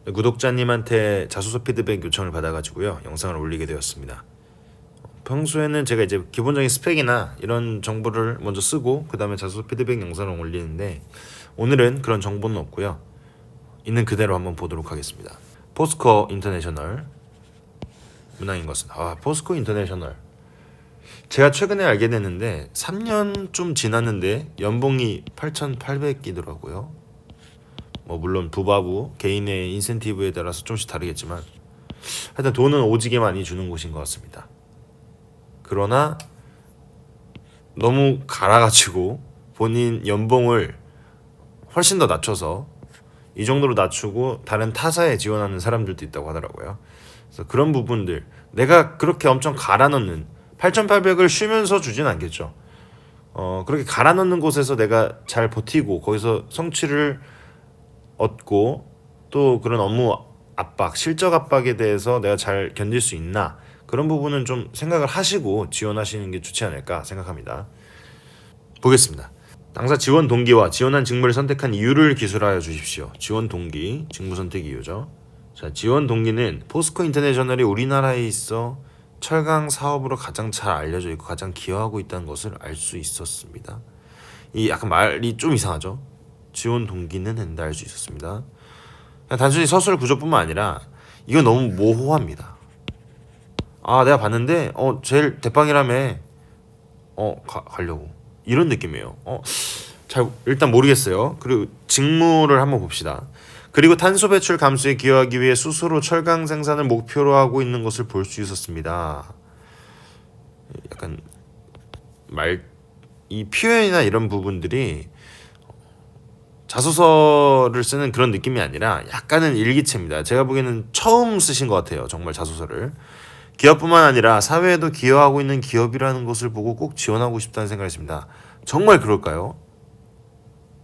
구독자님한테 자소서 피드백 요청을 받아가지고요 영상을 올리게 되었습니다. 평소에는 제가 이제 기본적인 스펙이나 이런 정보를 먼저 쓰고 그 다음에 자소서 피드백 영상을 올리는데 오늘은 그런 정보는 없고요. 있는 그대로 한번 보도록 하겠습니다. 포스코 인터내셔널 문항인 것은 포스코 인터내셔널 제가 최근에 알게 됐는데 3년 좀 지났는데 연봉이 8,800이더라고요. 뭐 물론 부바부 개인의 인센티브에 따라서 조금씩 다르겠지만 하여튼 돈은 오지게 많이 주는 곳인 것 같습니다. 그러나 너무 갈아가지고 본인 연봉을 훨씬 더 낮춰서 이 정도로 낮추고 다른 타사에 지원하는 사람들도 있다고 하더라고요. 그래서 그런 부분들 내가 그렇게 엄청 갈아넣는 8,800을 쉬면서 주진 않겠죠. 그렇게 갈아넣는 곳에서 내가 잘 버티고 거기서 성취를 얻고 또 그런 업무 압박, 실적 압박에 대해서 내가 잘 견딜 수 있나 그런 부분은 좀 생각을 하시고 지원하시는 게 좋지 않을까 생각합니다. 보겠습니다. 당사 지원 동기와 지원한 직무를 선택한 이유를 기술하여 주십시오. 지원 동기, 직무 선택 이유죠. 자, 지원 동기는 포스코 인터내셔널이 우리나라에 있어 철강 사업으로 가장 잘 알려져 있고 가장 기여하고 있다는 것을 알 수 있었습니다. 이 약간 말이 좀 이상하죠. 지원 동기는 했는데 알 수 있었습니다. 그냥 단순히 서술 구조뿐만 아니라 이건 너무 모호합니다. 내가 봤는데 제일 대빵이라며 가려고 이런 느낌이에요. 잘 일단 모르겠어요. 그리고 직무를 한번 봅시다. 그리고 탄소 배출 감소에 기여하기 위해 스스로 철강 생산을 목표로 하고 있는 것을 볼 수 있었습니다. 약간 이 표현이나 이런 부분들이 자소서를 쓰는 그런 느낌이 아니라 약간은 일기체입니다. 제가 보기에는 처음 쓰신 것 같아요. 정말 자소서를. 기업뿐만 아니라 사회에도 기여하고 있는 기업이라는 것을 보고 꼭 지원하고 싶다는 생각을 했습니다. 정말 그럴까요?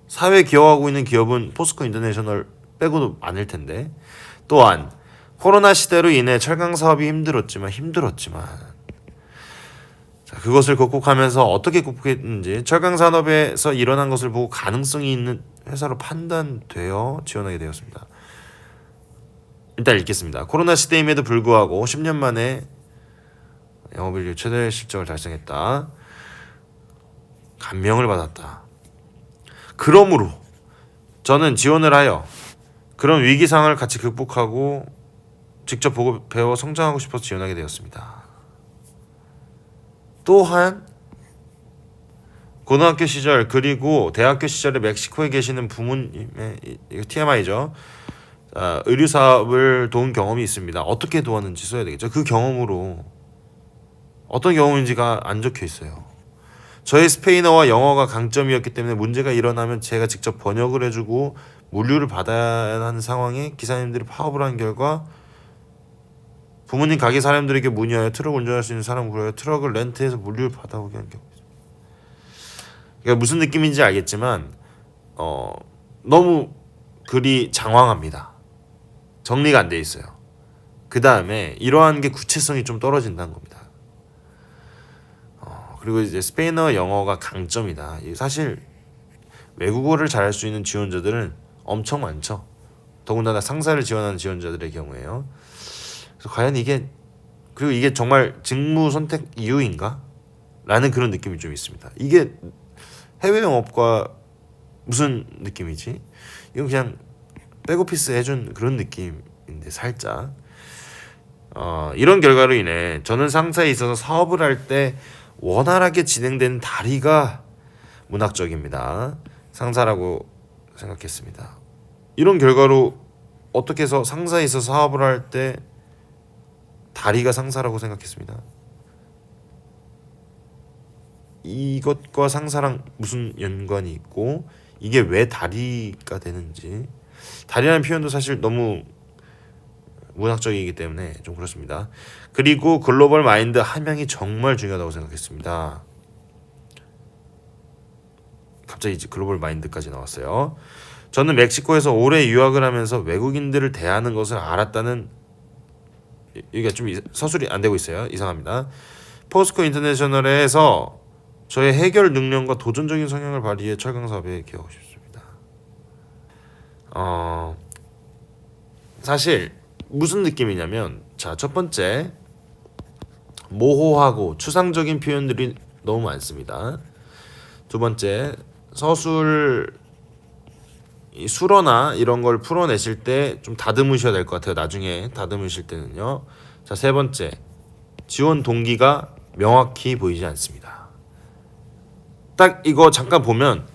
사회에 기여하고 있는 기업은 포스코 인터내셔널 빼고도 많을 텐데. 또한 코로나 시대로 인해 철강 사업이 힘들었지만 자, 그것을 극복하면서 어떻게 극복했는지 철강 산업에서 일어난 것을 보고 가능성이 있는 회사로 판단되어 지원하게 되었습니다. 일단 읽겠습니다. 코로나 시대임에도 불구하고 10년 만에 영업이익 최대 실적을 달성했다. 감명을 받았다. 그러므로 저는 지원을 하여 그런 위기 상황을 같이 극복하고 직접 보고 배워 성장하고 싶어서 지원하게 되었습니다. 또한 고등학교 시절 그리고 대학교 시절에 멕시코에 계시는 부모님의 이거 TMI죠. 의류 사업을 도운 경험이 있습니다. 어떻게 도왔는지 써야 되겠죠. 그 경험으로 어떤 경험인지가 안 적혀 있어요. 저의 스페인어와 영어가 강점이었기 때문에 문제가 일어나면 제가 직접 번역을 해주고 물류를 받아야 하는 상황에 기사님들이 파업을 한 결과 부모님 가게 사람들에게 문의하여 트럭 운전할 수 있는 사람을 구하여 트럭을 렌트해서 물류를 받아오게 한 경우 있습니다. 그러니까 무슨 느낌인지 알겠지만 너무 글이 장황합니다. 정리가 안 돼 있어요. 그 다음에 이러한 게 구체성이 좀 떨어진다는 겁니다. 그리고 이제 스페인어 영어가 강점이다. 사실 외국어를 잘할 수 있는 지원자들은 엄청 많죠. 더군다나 상사를 지원하는 지원자들의 경우에요. 그래서 과연 그리고 이게 정말 직무 선택 이유인가? 라는 그런 느낌이 좀 있습니다. 이게 해외 영업과 무슨 느낌이지? 이건 그냥 백오피스 해준 그런 느낌인데 살짝 이런 결과로 인해 저는 상사에 있어서 사업을 할 때 원활하게 진행되는 다리가 문학적입니다. 상사라고 생각했습니다. 이런 결과로 어떻게 해서 상사에 있어서 사업을 할 때 다리가 상사라고 생각했습니다. 이것과 상사랑 무슨 연관이 있고 이게 왜 다리가 되는지 다리라는 표현도 사실 너무 문학적이기 때문에 좀 그렇습니다. 그리고 글로벌 마인드 함양이 정말 중요하다고 생각했습니다. 갑자기 이제 글로벌 마인드까지 나왔어요. 저는 멕시코에서 오래 유학을 하면서 외국인들을 대하는 것을 알았다는 이게 좀 서술이 안 되고 있어요. 이상합니다. 포스코 인터내셔널에서 저의 해결 능력과 도전적인 성향을 발휘해 철강 사업에 기여하고 싶습니다. 사실 무슨 느낌이냐면, 자, 첫 번째, 모호하고 추상적인 표현들이 너무 많습니다. 두 번째, 서술 이 수어나 이런 걸 풀어내실 때 좀 다듬으셔야 될 것 같아요. 나중에 다듬으실 때는요. 자, 세 번째, 지원 동기가 명확히 보이지 않습니다. 딱 이거 잠깐 보면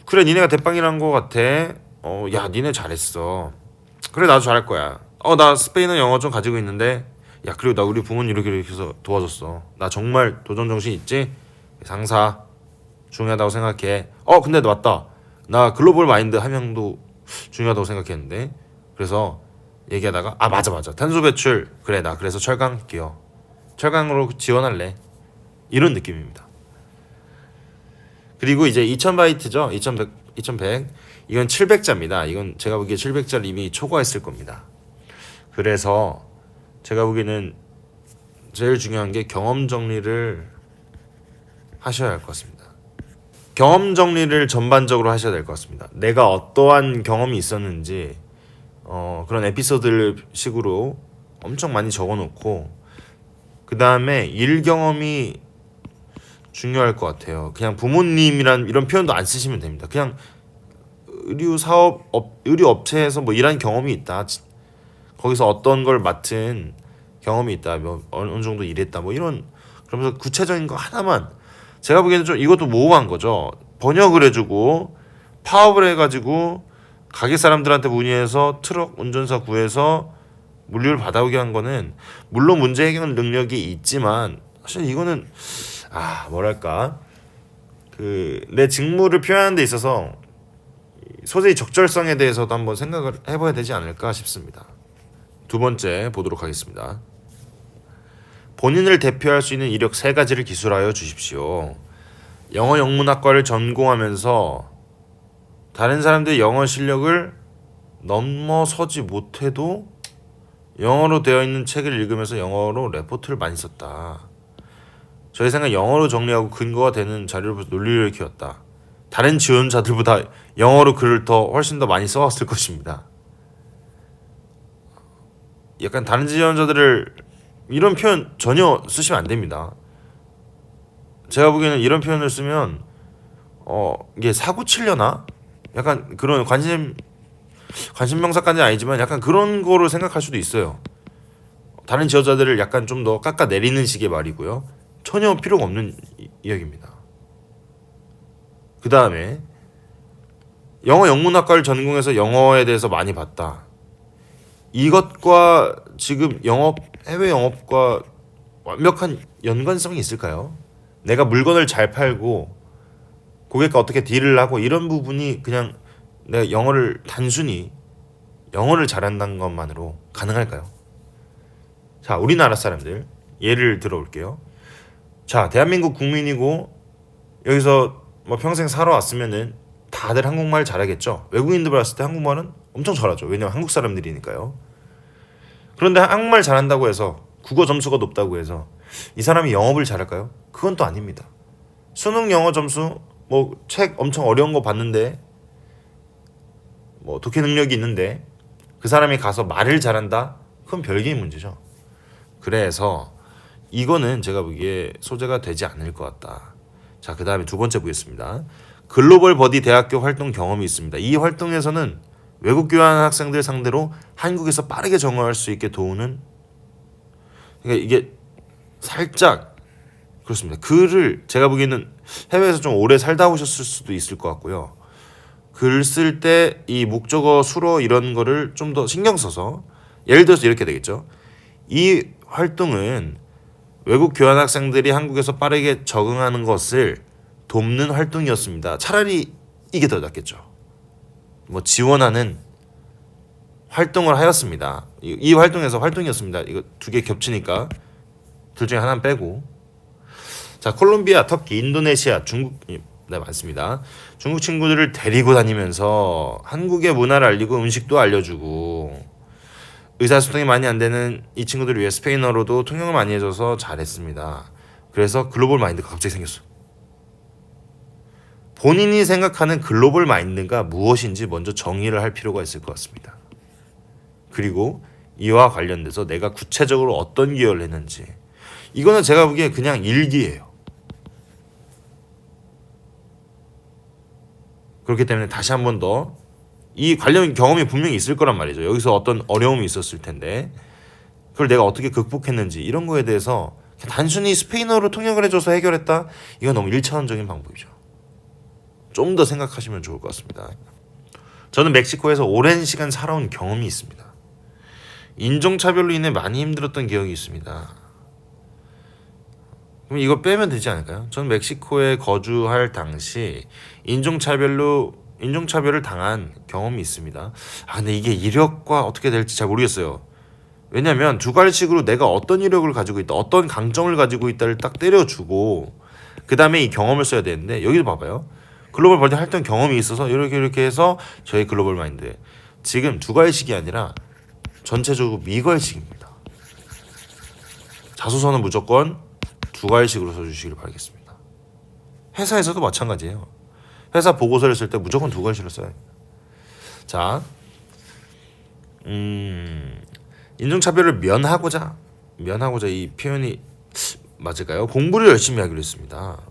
그래, 니네가 대빵이란 거 같아. 야, 니네 잘했어. 그래, 나도 잘할 거야. 나 스페인어 영어 좀 가지고 있는데, 야, 그리고 나 우리 부모님 이렇게 해서 도와줬어. 나 정말 도전 정신 있지? 상사 중요하다고 생각해. 근데 맞다. 나 글로벌 마인드 함양도 중요하다고 생각했는데. 그래서 얘기하다가 맞아. 탄소 배출. 그래, 나 그래서 철강 할게요. 철강으로 지원할래. 이런 느낌입니다. 그리고 이제 2000바이트죠. 2100. 이건 700자입니다. 이건 제가 보기에 700자를 이미 초과했을 겁니다. 그래서 제가 보기에는 제일 중요한 게 경험 정리를 하셔야 할 것 같습니다. 경험 정리를 전반적으로 하셔야 될 것 같습니다. 내가 어떠한 경험이 있었는지 그런 에피소드 식으로 엄청 많이 적어놓고, 그 다음에 일 경험이 중요할 것 같아요. 그냥 부모님이란 이런 표현도 안 쓰시면 됩니다. 그냥 의류 업체에서 뭐 일한 경험이 있다. 거기서 어떤 걸 맡은 경험이 있다. 뭐 어느 정도 일했다. 뭐 이런, 그러면서 구체적인 거 하나만. 제가 보기에는 좀 이것도 모호한 거죠. 번역을 해주고 파업을 해가지고 가게 사람들한테 문의해서 트럭 운전사 구해서 물류를 받아오게 한 거는 물론 문제 해결 능력이 있지만, 사실 이거는 뭐랄까, 내 직무를 표현하는 데 있어서 소재의 적절성에 대해서도 한번 생각을 해봐야 되지 않을까 싶습니다. 두 번째 보도록 하겠습니다. 본인을 대표할 수 있는 이력 3가지를 기술하여 주십시오. 영어 영문학과를 전공하면서 다른 사람들의 영어 실력을 넘어서지 못해도 영어로 되어 있는 책을 읽으면서 영어로 레포트를 많이 썼다. 저희 생각 영어로 정리하고 근거가 되는 자료를 보면서 논리를 키웠다. 다른 지원자들보다 영어로 글을 훨씬 더 많이 써왔을 것입니다. 약간 다른 지원자들을 이런 표현 전혀 쓰시면 안 됩니다. 제가 보기에는 이런 표현을 쓰면 이게 사고 치려나? 약간 그런 관심명사까지는 아니지만 약간 그런 거로 생각할 수도 있어요. 다른 지원자들을 약간 좀 더 깎아내리는 식의 말이고요. 전혀 필요가 없는 이야기입니다. 그 다음에 영어 영문학과를 전공해서 영어에 대해서 많이 봤다. 이것과 지금 해외 영업과 완벽한 연관성이 있을까요? 내가 물건을 잘 팔고 고객과 어떻게 딜을 하고 이런 부분이 그냥 내가 단순히 영어를 잘한다는 것만으로 가능할까요? 자, 우리나라 사람들 예를 들어볼게요. 자, 대한민국 국민이고 여기서 뭐 평생 살아왔으면은 다들 한국말 잘하겠죠. 외국인들 봤을 때 한국말은 엄청 잘하죠. 왜냐면 한국 사람들이니까요. 그런데 한국말 잘한다고 해서, 국어 점수가 높다고 해서 이 사람이 영업을 잘할까요? 그건 또 아닙니다. 수능 영어 점수 뭐 책 엄청 어려운 거 봤는데 뭐 독해 능력이 있는데 그 사람이 가서 말을 잘한다? 그건 별개의 문제죠. 그래서 이거는 제가 보기에 소재가 되지 않을 것 같다. 자, 그 다음에 두 번째 보겠습니다. 글로벌 버디 대학교 활동 경험이 있습니다. 이 활동에서는 외국 교환 학생들 상대로 한국에서 빠르게 적응할 수 있게 도우는, 그러니까 이게 살짝 그렇습니다. 글을 제가 보기에는 해외에서 좀 오래 살다 오셨을 수도 있을 것 같고요. 글 쓸 때 이 목적어, 수어 이런 거를 좀 더 신경 써서, 예를 들어서 이렇게 되겠죠. 이 활동은 외국 교환 학생들이 한국에서 빠르게 적응하는 것을 돕는 활동이었습니다. 차라리 이게 더 낫겠죠. 뭐 지원하는 활동을 하였습니다. 이 활동에서 활동이었습니다. 이거 두 개 겹치니까 둘 중에 하나는 빼고. 자, 콜롬비아, 터키, 인도네시아, 중국, 네, 많습니다. 중국 친구들을 데리고 다니면서 한국의 문화를 알리고 음식도 알려주고, 의사소통이 많이 안 되는 이 친구들을 위해 스페인어로도 통역을 많이 해줘서 잘했습니다. 그래서 글로벌 마인드가 갑자기 생겼어. 본인이 생각하는 글로벌 마인드가 무엇인지 먼저 정의를 할 필요가 있을 것 같습니다. 그리고 이와 관련돼서 내가 구체적으로 어떤 기여를 했는지, 이거는 제가 보기에 그냥 일기예요. 그렇기 때문에 다시 한 번 더 이 관련 경험이 분명히 있을 거란 말이죠. 여기서 어떤 어려움이 있었을 텐데 그걸 내가 어떻게 극복했는지, 이런 거에 대해서 단순히 스페인어로 통역을 해줘서 해결했다? 이건 너무 1차원적인 방법이죠. 좀 더 생각하시면 좋을 것 같습니다. 저는 멕시코에서 오랜 시간 살아온 경험이 있습니다. 인종차별로 인해 많이 힘들었던 기억이 있습니다. 그럼 이거 빼면 되지 않을까요? 저는 멕시코에 거주할 당시 인종차별을 당한 경험이 있습니다. 근데 이게 이력과 어떻게 될지 잘 모르겠어요. 왜냐면 두 가지식으로 내가 어떤 이력을 가지고 있다, 어떤 강점을 가지고 있다를 딱 때려주고 그 다음에 이 경험을 써야 되는데, 여기도 봐봐요. 글로벌 벌드 활동 경험이 있어서 이렇게 해서 저희 글로벌 마인드, 지금 두 가지식이 아니라 전체적으로 미괄식입니다. 자소서는 무조건 두 가지식으로 써주시길 바라겠습니다. 회사에서도 마찬가지예요. 회사 보고서를 쓸 때 무조건 두 가지식으로 써야 합니다. 자, 인종차별을 면하고자 이 표현이 맞을까요? 공부를 열심히 하기로 했습니다.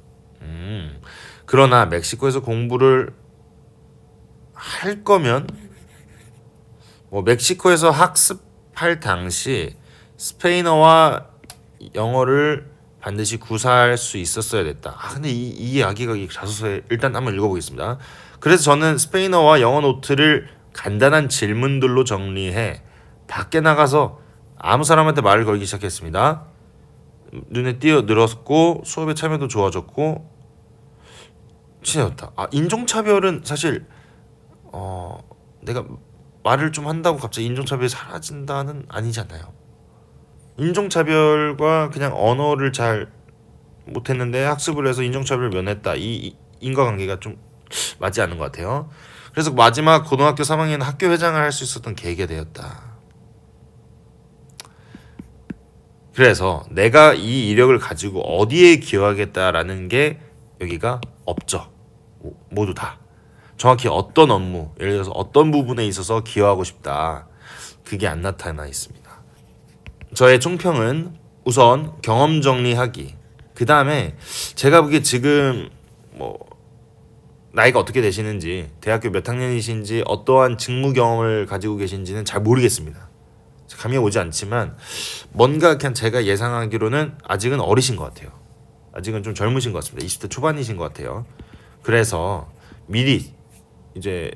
그러나 멕시코에서 공부를 할 거면 멕시코에서 학습할 당시 스페인어와 영어를 반드시 구사할 수 있었어야 됐다. 근데 이 이야기가 자소서에 일단 한번 읽어보겠습니다. 그래서 저는 스페인어와 영어 노트를 간단한 질문들로 정리해 밖에 나가서 아무 사람한테 말을 걸기 시작했습니다. 눈에 띄어들었고 수업의 참여도 좋아졌고 친해졌다. 인종차별은 사실 내가 말을 좀 한다고 갑자기 인종차별이 사라진다는 아니잖아요. 인종차별과 그냥 언어를 잘 못했는데 학습을 해서 인종차별을 면했다, 이 인과관계가 좀 맞지 않는 것 같아요. 그래서 마지막 고등학교 3학년 학교 회장을 할 수 있었던 계기가 되었다. 그래서 내가 이 이력을 가지고 어디에 기여하겠다라는 게 여기가 없죠. 모두 다 정확히 어떤 업무, 예를 들어서 어떤 부분에 있어서 기여하고 싶다, 그게 안 나타나 있습니다. 저의 총평은 우선 경험 정리하기, 그 다음에 제가 보기에 지금 나이가 어떻게 되시는지, 대학교 몇 학년이신지, 어떠한 직무 경험을 가지고 계신지는 잘 모르겠습니다. 감이 오지 않지만 뭔가 그냥 제가 예상하기로는 아직은 어리신 것 같아요. 아직은 좀 젊으신 것 같습니다. 20대 초반이신 것 같아요. 그래서 미리 이제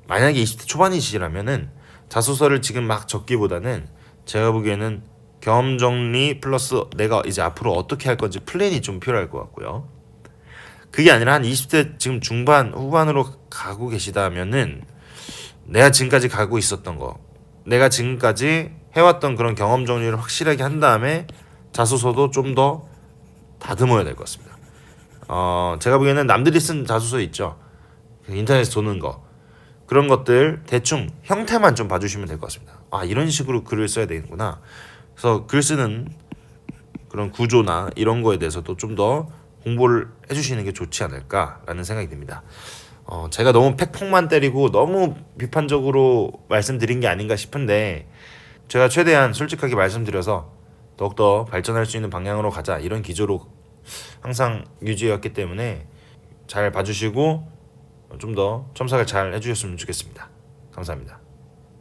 만약에 20대 초반이시라면은 자소서를 지금 막 적기보다는 제가 보기에는 경험 정리 플러스 내가 이제 앞으로 어떻게 할 건지 플랜이 좀 필요할 것 같고요. 그게 아니라 한 20대 지금 중반 후반으로 가고 계시다면은 내가 지금까지 가고 있었던 거, 내가 지금까지 해왔던 그런 경험 정리를 확실하게 한 다음에 자소서도 좀 더 다듬어야 될 것 같습니다. 제가 보기에는 남들이 쓴 자소서 있죠. 인터넷에 도는 거, 그런 것들 대충 형태만 좀 봐주시면 될 것 같습니다. 이런 식으로 글을 써야 되는구나. 그래서 글 쓰는 그런 구조나 이런 거에 대해서도 좀 더 공부를 해주시는 게 좋지 않을까라는 생각이 듭니다. 제가 너무 팩폭만 때리고 너무 비판적으로 말씀드린 게 아닌가 싶은데, 제가 최대한 솔직하게 말씀드려서 더욱더 발전할 수 있는 방향으로 가자, 이런 기조로 항상 유지해왔기 때문에 잘 봐주시고 좀 더 첨삭을 잘 해주셨으면 좋겠습니다. 감사합니다.